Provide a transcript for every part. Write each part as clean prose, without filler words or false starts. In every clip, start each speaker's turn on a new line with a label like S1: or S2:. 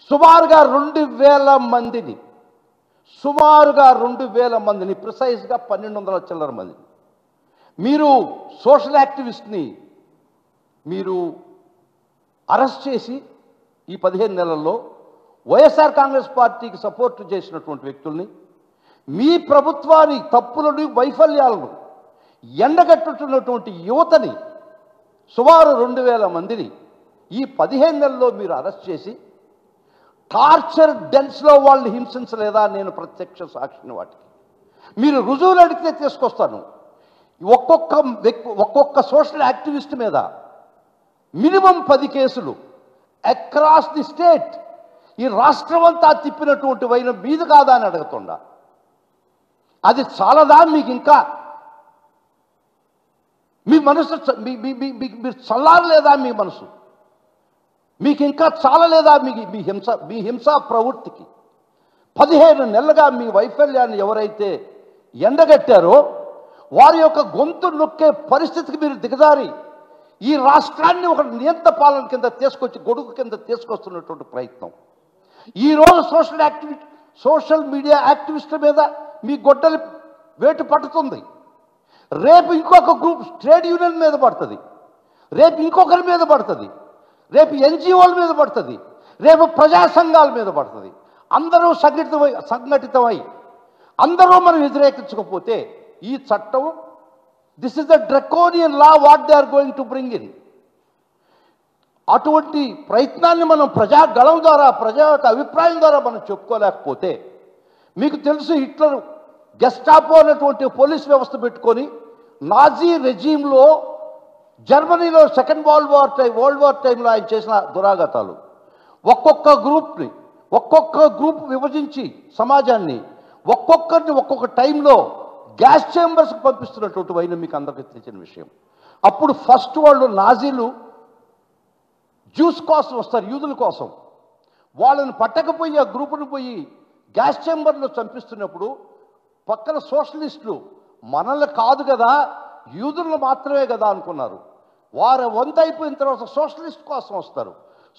S1: సుమారుగా 2000 మందిని ప్రిసైజ్గా 1200 చిల్లర మందిని మీరు సోషల్ యాక్టివిస్ట్ని మీరు అరెస్ట్ చేసి ఈ 15 నెలల్లో వైఎస్ఆర్ కాంగ్రెస్ పార్టీకి సపోర్ట్ చేసినటువంటి వ్యక్తుల్ని మీ ప్రభుత్వాన్ని తప్పులను వైఫల్యాలను ఎండగట్టుతున్నటువంటి యువతని సుమారు 2000 మందిని ఈ 15 నెలల్లో మీరు అరెస్ట్ చేసి టార్చర్ డెన్స్లో వాళ్ళని హింసించలేదా? నేను ప్రత్యక్ష సాక్షిని వాటికి. మీరు రుజువులు అడిగితే తీసుకొస్తాను. ఒక్కొక్క సోషల్ యాక్టివిస్ట్ మీద మినిమం 10 కేసులు అక్రాస్ ది స్టేట్, ఈ రాష్ట్రం అంతా తిప్పినటువంటి వైన మీద కాదా అని అడుగుతుండా. అది చాలదా మీకు? ఇంకా మీ మనసు మీరు చల్లారలేదా? మీ మనసు మీకు ఇంకా చాలలేదా? మీ హింసా ప్రవృత్తికి 15 నెలలుగా మీ వైఫల్యాన్ని ఎవరైతే ఎండగట్టారో వారి యొక్క గొంతు నొక్కే పరిస్థితికి మీరు దిగజారి ఈ రాష్ట్రాన్ని ఒక నియంత పాలన కింద గొడుగు కింద తీసుకొస్తున్నటువంటి ప్రయత్నం. ఈరోజు సోషల్ మీడియా యాక్టివిస్టుల మీద మీ గొడ్డలి వేటు పడుతుంది. రేపు ఇంకొక గ్రూప్ ట్రేడ్ యూనియన్ మీద పడుతుంది, రేపు ఇంకొకరి మీద పడుతుంది, రేపు ఎన్జిఓల మీద పడుతుంది, రేపు ప్రజా సంఘాల మీద పడుతుంది. అందరూ సంఘటితమై అందరూ మనం వ్యతిరేకించకపోతే ఈ చట్టం, this is the draconian law what they are going to bring in. అటువంటి ప్రయత్నాన్ని మనం ప్రజాగళం ద్వారా, ప్రజా యొక్క అభిప్రాయం ద్వారా మనం చెప్పుకోలేకపోతే, మీకు తెలుసు హిట్లర్ గెస్టాపో అనేటువంటి పోలీస్ వ్యవస్థ పెట్టుకొని నాజీ రెజీమ్లో జర్మనీలో సెకండ్ వరల్డ్ వార్ టైంలో ఆయన చేసిన దురాఘాతాలు, ఒక్కొక్క గ్రూప్ విభజించి సమాజాన్ని ఒక్కొక్కరిని ఒక్కొక్క టైంలో గ్యాస్ చేంబర్స్కి పంపిస్తున్నటువంటి వైన మీకు అందరికీ తెలిసిన విషయం. అప్పుడు ఫస్ట్ వాళ్ళు నాజీలు జ్యూస్ కోసం వస్తారు, యూదుల కోసం. వాళ్ళని పట్టకపోయి ఆ గ్రూపును పోయి గ్యాస్ చేంబర్లో చంపిస్తున్నప్పుడు పక్కన సోషలిస్టులు మనల్ని కాదు కదా, యూదులను మాత్రమే కదా అనుకున్నారు. వారు వంత అయిపోయిన తర్వాత సోషలిస్ట్ కోసం వస్తారు.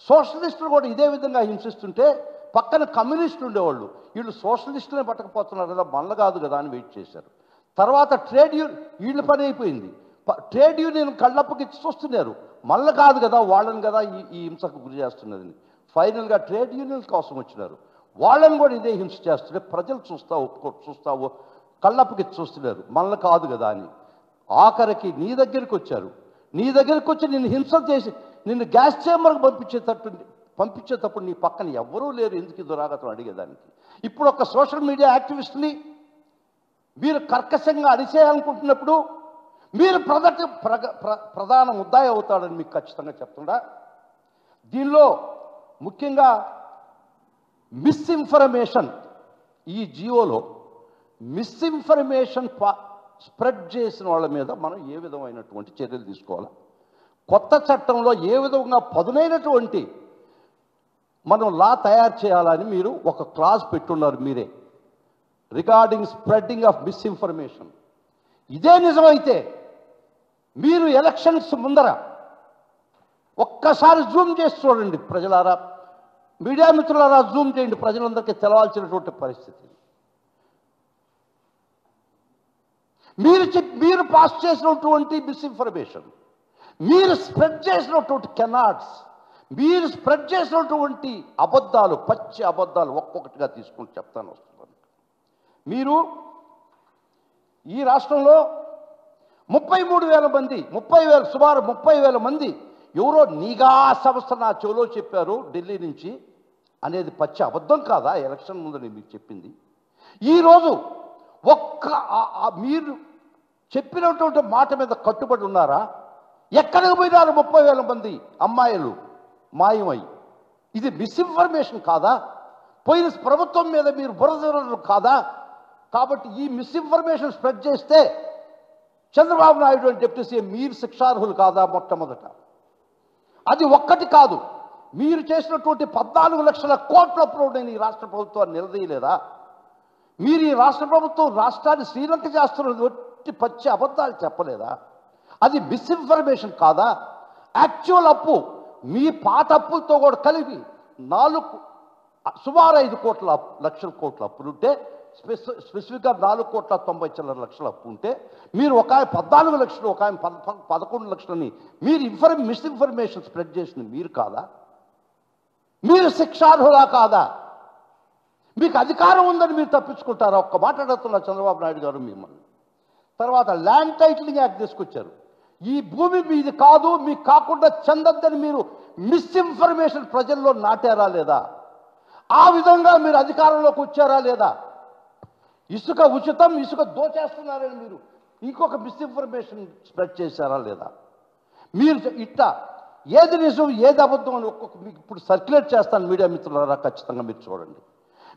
S1: సోషలిస్టులు కూడా ఇదే విధంగా హింసిస్తుంటే పక్కన కమ్యూనిస్టులు ఉండేవాళ్ళు, వీళ్ళు సోషలిస్టులనే పట్టకపోతున్నారు కదా, మనల్ని కాదు కదా అని వెయిట్ చేశారు. తర్వాత వీళ్ళ పని అయిపోయింది. ట్రేడ్ యూనియన్ కళ్ళప్పకి చూస్తున్నారు, మనల్ని కాదు కదా, వాళ్ళని కదా ఈ హింసకు గురి చేస్తున్నదని. ఫైనల్గా ట్రేడ్ యూనియన్ కోసం వచ్చినారు, వాళ్ళని కూడా ఇదే హింస చేస్తుంటే ప్రజలు చూస్తావు కళ్ళప్పకి చూస్తున్నారు, మనల్ని కాదు కదా అని. ఆఖరికి నీ దగ్గరికి వచ్చి నిన్ను హింస చేసి నిన్ను గ్యాస్ చేంబర్కి పంపించేటప్పుడు నీ పక్కన ఎవ్వరూ లేరు ఎందుకు దురాగతం అడిగేదానికి. ఇప్పుడు ఒక సోషల్ మీడియా యాక్టివిస్ట్ని మీరు కర్కశంగా అడిచేయాలనుకుంటున్నప్పుడు మీరు ప్రధాన ముద్దాయి అవుతాడని మీకు ఖచ్చితంగా చెప్తుండా. దీనిలో ముఖ్యంగా మిస్ఇన్ఫర్మేషన్, ఈ జియోలో మిస్ఇన్ఫర్మేషన్ స్ప్రెడ్ చేసిన వాళ్ళ మీద మనం ఏ విధమైనటువంటి చర్యలు తీసుకోవాలి, కొత్త చట్టంలో ఏ విధంగా పదునైనటువంటి మనం లా తయారు చేయాలని మీరు ఒక క్లాజ్ పెట్టున్నారు మీరే, రిగార్డింగ్ స్ప్రెడ్డింగ్ ఆఫ్ మిస్ఇన్ఫర్మేషన్. ఇదే నిజమైతే మీరు ఎలక్షన్స్ ముందర ఒక్కసారి జూమ్ చేసి చూడండి ప్రజలారా, మీడియా మిత్రులారా జూమ్ చేయండి, ప్రజలందరికీ తెలవాల్సినటువంటి పరిస్థితి. మీరు పాస్ చేసినటువంటి మిస్ఇన్ఫర్మేషన్, మీరు స్ప్రెడ్ చేసినటువంటి కెనాట్స్, మీరు స్ప్రెడ్ చేసినటువంటి అబద్ధాలు, పచ్చి అబద్ధాలు ఒక్కొక్కటిగా తీసుకుంటూ చెప్తాను వస్తున్నాను. మీరు ఈ రాష్ట్రంలో 33,000 మంది సుమారు 30,000 మంది ఎవరో నీగా సంస్థ నా చెవులో చెప్పారు ఢిల్లీ నుంచి అనేది పచ్చి అబద్ధం కాదా? ఎలక్షన్ ముందు నేను మీకు చెప్పింది. ఈరోజు మీరు చెప్పినటువంటి మాట మీద కట్టుబడి ఉన్నారా? ఎక్కడికి పోయినారు 30,000 మంది అమ్మాయిలు మాయమై? ఇది మిస్ఇన్ఫర్మేషన్ కాదా? పోయిన ప్రభుత్వం మీద మీరు బురదలు కాదా? కాబట్టి ఈ మిస్ఇన్ఫర్మేషన్ స్ప్రెడ్ చేస్తే చంద్రబాబు నాయుడు అని డిప్యూటీ సీఎం మీరు శిక్షార్హులు కాదా? మొట్టమొదట అది ఒక్కటి కాదు, మీరు చేసినటువంటి 14 లక్షల కోట్ల అప్రూవ్ నేను ఈ రాష్ట్ర ప్రభుత్వాన్ని నిలదీయలేదా? మీరు ఈ రాష్ట్ర ప్రభుత్వం రాష్ట్రాన్ని శ్రీలంక చేస్తున్నది వచ్చి పచ్చి అబద్ధాలు చెప్పలేదా? అది మిస్ఇన్ఫర్మేషన్ కాదా? యాక్చువల్ అప్పు మీ పాత అప్పులతో కూడా కలిపి సుమారు 5 లక్షల కోట్ల అప్పులుంటే స్పెసిఫిక్గా 4,90,00,000 అప్పు ఉంటే మీరు ఒక ఆయన 14 లక్షలు, ఒక ఆయన 11 లక్షలని మీరు మిస్ఇన్ఫర్మేషన్ స్ప్రెడ్ చేసింది మీరు కాదా? మీరు శిక్షార్హులా కాదా? మీకు అధికారం ఉందని మీరు తప్పించుకుంటారా? ఒక్క మాట అడుగుతున్నా చంద్రబాబు నాయుడు గారు మిమ్మల్ని. తర్వాత ల్యాండ్ టైటిలింగ్ యాక్ట్ తీసుకొచ్చారు. ఈ భూమి మీది కాదు, మీకు కాకుండా చెందద్దని మీరు మిస్ఇన్ఫర్మేషన్ ప్రజల్లో నాటారా లేదా? ఆ విధంగా మీరు అధికారంలోకి వచ్చారా లేదా? ఇసుక ఉచితం, ఇసుక దోచేస్తున్నారని మీరు ఇంకొక మిస్ఇన్ఫర్మేషన్ స్ప్రెడ్ చేశారా లేదా? మీరు ఇట్లా ఏది నిజం ఏది అబద్ధం అని మీకు ఇప్పుడు సర్క్యులేట్ చేస్తాను మీడియా మిత్రులారా, ఖచ్చితంగా మీరు చూడండి.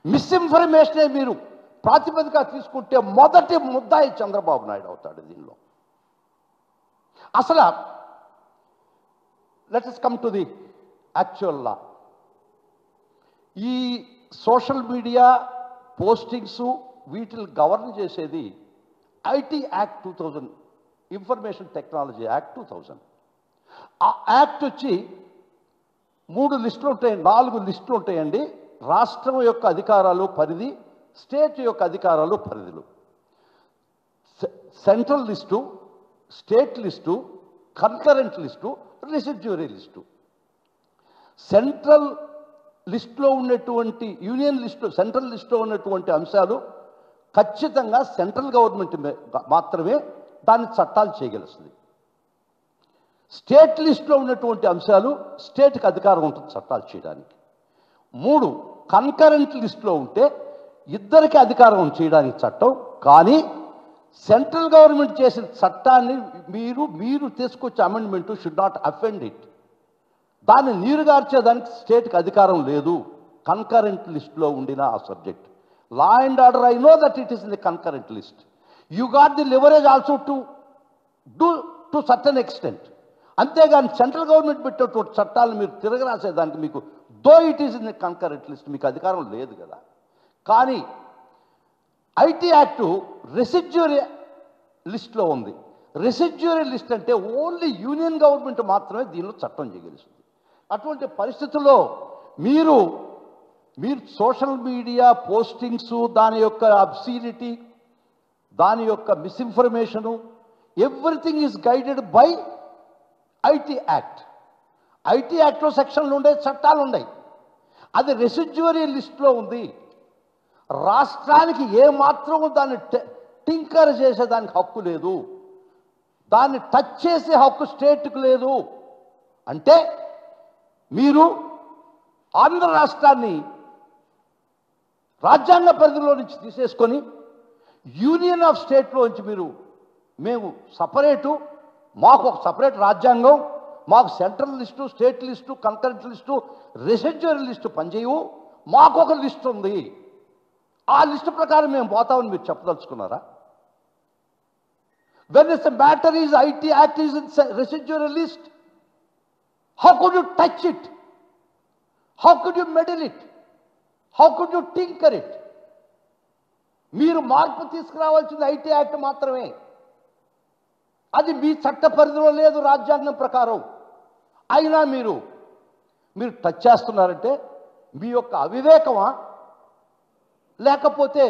S1: మిస్ఇన్ఫర్మేషనే మీరు ప్రాతిపదికగా తీసుకుంటే మొదటి ముద్దాయి చంద్రబాబు నాయుడు అవుతాడు దీనిలో. అసలు let us come to the actual law. ఈ సోషల్ మీడియా పోస్టింగ్స్ వీటిని గవర్న్ చేసేది IT act 2000, information technology act 2000. ఆ యాక్ట్ వచ్చి 3 లిస్టులు ఉంటాయి, 4 లిస్టులు ఉంటాయండి. రాష్ట్రం యొక్క అధికారాలు పరిధి, స్టేట్ యొక్క అధికారాలు పరిధులు. Central list, state list, concurrent list, residuary list. Central లిస్టులో ఉన్నటువంటి యూనియన్ లిస్టు, సెంట్రల్ లిస్టులో ఉన్నటువంటి అంశాలు ఖచ్చితంగా సెంట్రల్ గవర్నమెంట్ మాత్రమే దాన్ని చట్టాలు చేయగలుస్తుంది. స్టేట్ లిస్టులో ఉన్నటువంటి అంశాలు స్టేట్కి అధికారం ఉంటుంది చట్టాలు చేయడానికి. 3 కన్కరెంట్ లిస్టులో ఉంటే ఇద్దరికి అధికారం చేయడానికి చట్టం. కానీ సెంట్రల్ గవర్నమెంట్ చేసిన చట్టాన్ని మీరు తీసుకొచ్చే amendment should not offend it. దాన్ని నీరుగార్చేదానికి స్టేట్కి అధికారం లేదు కన్కరెంట్ లిస్టులో ఉండిన ఆ subject. Law and order, I know that it is in the concurrent list. You got the leverage also to do to certain extent. అంతేగాని సెంట్రల్ గవర్నమెంట్ పెట్టేటువంటి చట్టాలను మీరు తిరగరాసేదానికి మీకు though it is in the concurrent list మీకు అధికారం లేదు కదా. కానీ ఐటీ యాక్టు రెసిడ్యూరీ లిస్ట్లో ఉంది. రెసిడ్యూరీ లిస్ట్ అంటే ఓన్లీ యూనియన్ గవర్నమెంట్ మాత్రమే దీనిలో చట్టం చేయగలుగుతుంది. అటువంటి పరిస్థితుల్లో మీరు సోషల్ మీడియా పోస్టింగ్స్, దాని యొక్క అబ్సీనిటీ, దాని యొక్క misinformation, everything is guided by IT act. IT యాక్ట్లో సెక్షన్లు ఉన్నాయి, చట్టాలు ఉన్నాయి. అది రెసిడ్యూరీ లిస్ట్లో ఉంది. రాష్ట్రానికి ఏమాత్రం దాన్ని టింకర్ చేసేదానికి హక్కు లేదు, దాన్ని టచ్ చేసే హక్కు స్టేట్కి లేదు. అంటే మీరు ఆంధ్ర రాష్ట్రాన్ని రాజ్యాంగ పరిధిలో నుంచి తీసేసుకొని యూనియన్ ఆఫ్ స్టేట్లో నుంచి మేము సపరేటు, మాకు ఒక సపరేట్ రాజ్యాంగం, మాకు central list, state list, concurrent list, residuary list పనిచేయవు, మాకు ఒక లిస్ట్ ఉంది, ఆ లిస్టు ప్రకారం మేము పోతామని మీరు చెప్పదలుచుకున్నారా? When it's a matter is IT Act is in residual list, how could you touch it? How could you meddle it? How could you tinker it? మీరు మార్పు తీసుకురావాల్సింది ఐటీ యాక్ట్ మాత్రమే. అది మీ చట్ట పరిధిలో లేదు రాజ్యాంగం ప్రకారం. అయినా మీరు టచ్ చేస్తున్నారంటే మీ యొక్క అవివేకమా, లేకపోతే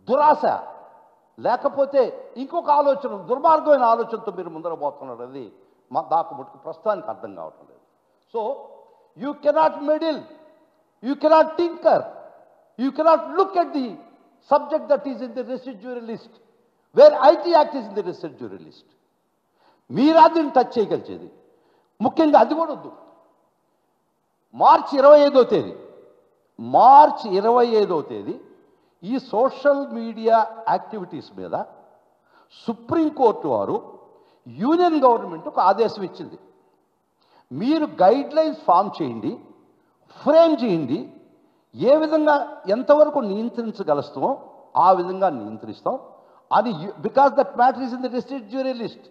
S1: దురాశ, లేకపోతే ఇంకొక ఆలోచన, దుర్మార్గమైన ఆలోచనతో మీరు ముందర పోతున్నారు. అది నాకు మటుకు ప్రస్తుతానికి అర్థం కావటం లేదు. So you cannot meddle, you cannot tinker, you cannot look at the subject that is in the residuary list where IT act is in the residuary list. మీరా దీన్ని టచ్ చేయగలిచేది. ముఖ్యంగా అది కూడా వద్దు. మార్చి 25వ తేదీ ఈ సోషల్ మీడియా యాక్టివిటీస్ మీద supreme court వారు యూనియన్ గవర్నమెంట్ ఒక ఆదేశం ఇచ్చింది. మీరు గైడ్ లైన్స్ ఫామ్ చేయండి, ఫ్రేమ్ చేయండి, ఏ విధంగా ఎంతవరకు నియంత్రించగలుస్తామో ఆ విధంగా నియంత్రిస్తాం అని. Because that matter is in the residuary list,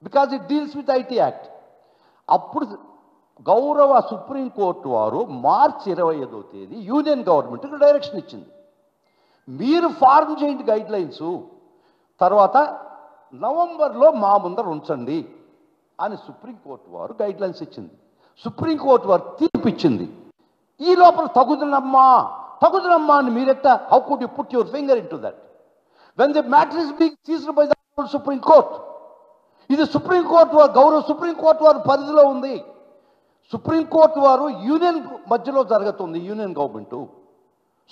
S1: because it deals with IT act. అప్పుడు గౌరవ సుప్రీంకోర్టు వారు మార్చి 25వ తేదీ యూనియన్ గవర్నమెంట్కి డైరెక్షన్ ఇచ్చింది. మీరు ఫార్మ్ చేయండి గైడ్ లైన్స్, తర్వాత నవంబర్లో మా ముందర ఉంచండి అని సుప్రీంకోర్టు వారు గైడ్ లైన్స్ ఇచ్చింది. సుప్రీంకోర్టు వారు తీర్పు ఇచ్చింది. ఈ లోపల తగుదనమ్మా అని మీరెట్ట how could you put your finger in to that when the matter is being seized by the supreme court. ఇది సుప్రీంకోర్టు వారు గౌరవ సుప్రీంకోర్టు వారి పరిధిలో ఉంది. సుప్రీంకోర్టు వారు యూనియన్ మధ్యలో జరుగుతుంది. యూనియన్ గవర్నమెంటు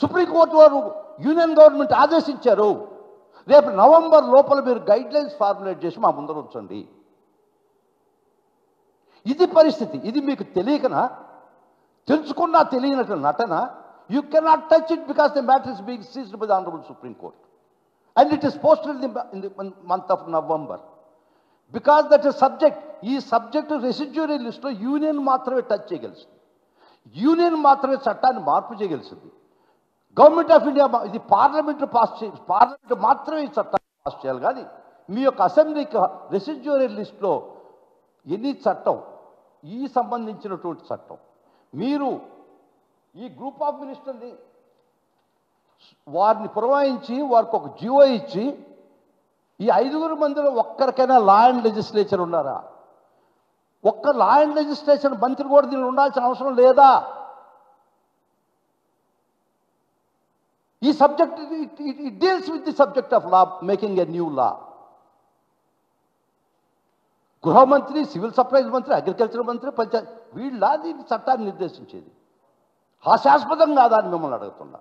S1: సుప్రీంకోర్టు వారు యూనియన్ గవర్నమెంట్ ఆదేశించారు. రేపు నవంబర్ లోపల మీరు గైడ్లైన్స్ ఫార్ములేట్ చేసి మా ముందర ఉంచండి. ఇది పరిస్థితి. ఇది మీకు తెలియకనా, తెలుసుకున్నా తెలియనట్టు నటన. You cannot touch it because the matter is being seized by the honourable supreme court and it is posted in the month of November. Because that is subject. ఈ సబ్జెక్టు రెసిడ్యూరీ లిస్టులో యూనియన్ మాత్రమే touch చేయగలిసింది. Union మాత్రమే చట్టాన్ని మార్పు చేయగలిసింది. Government of India ఇది parliament parliament మాత్రమే ఈ చట్టాన్ని పాస్ చేయాలి. కానీ మీ యొక్క అసెంబ్లీకి రెసిడ్యూరీ లిస్టులో ఎన్ని చట్టం ఈ సంబంధించినటువంటి చట్టం మీరు ఈ గ్రూప్ ఆఫ్ మినిస్టర్ని వారిని పురమాయించి వారికి ఒక జియో ఇచ్చి ఈ 5 మందిలో ఒక్కరికైనా లా అండ్ లెజిస్లేచర్ ఉన్నారా? ఒక్క లా అండ్ లెజిస్లేషన్ మంత్రి కూడా దీనిలో ఉండాల్సిన అవసరం లేదా? ఈ subject it deals with the subject of law, making a new law. గృహమంత్రి, సివిల్ సప్లైస్ మంత్రి, అగ్రికల్చర్ మంత్రి, పంచాయత్ వీళ్ళ దీని చట్టాన్ని నిర్దేశించేది. హాస్యాస్పదం కాదా అని మిమ్మల్ని అడుగుతున్నా.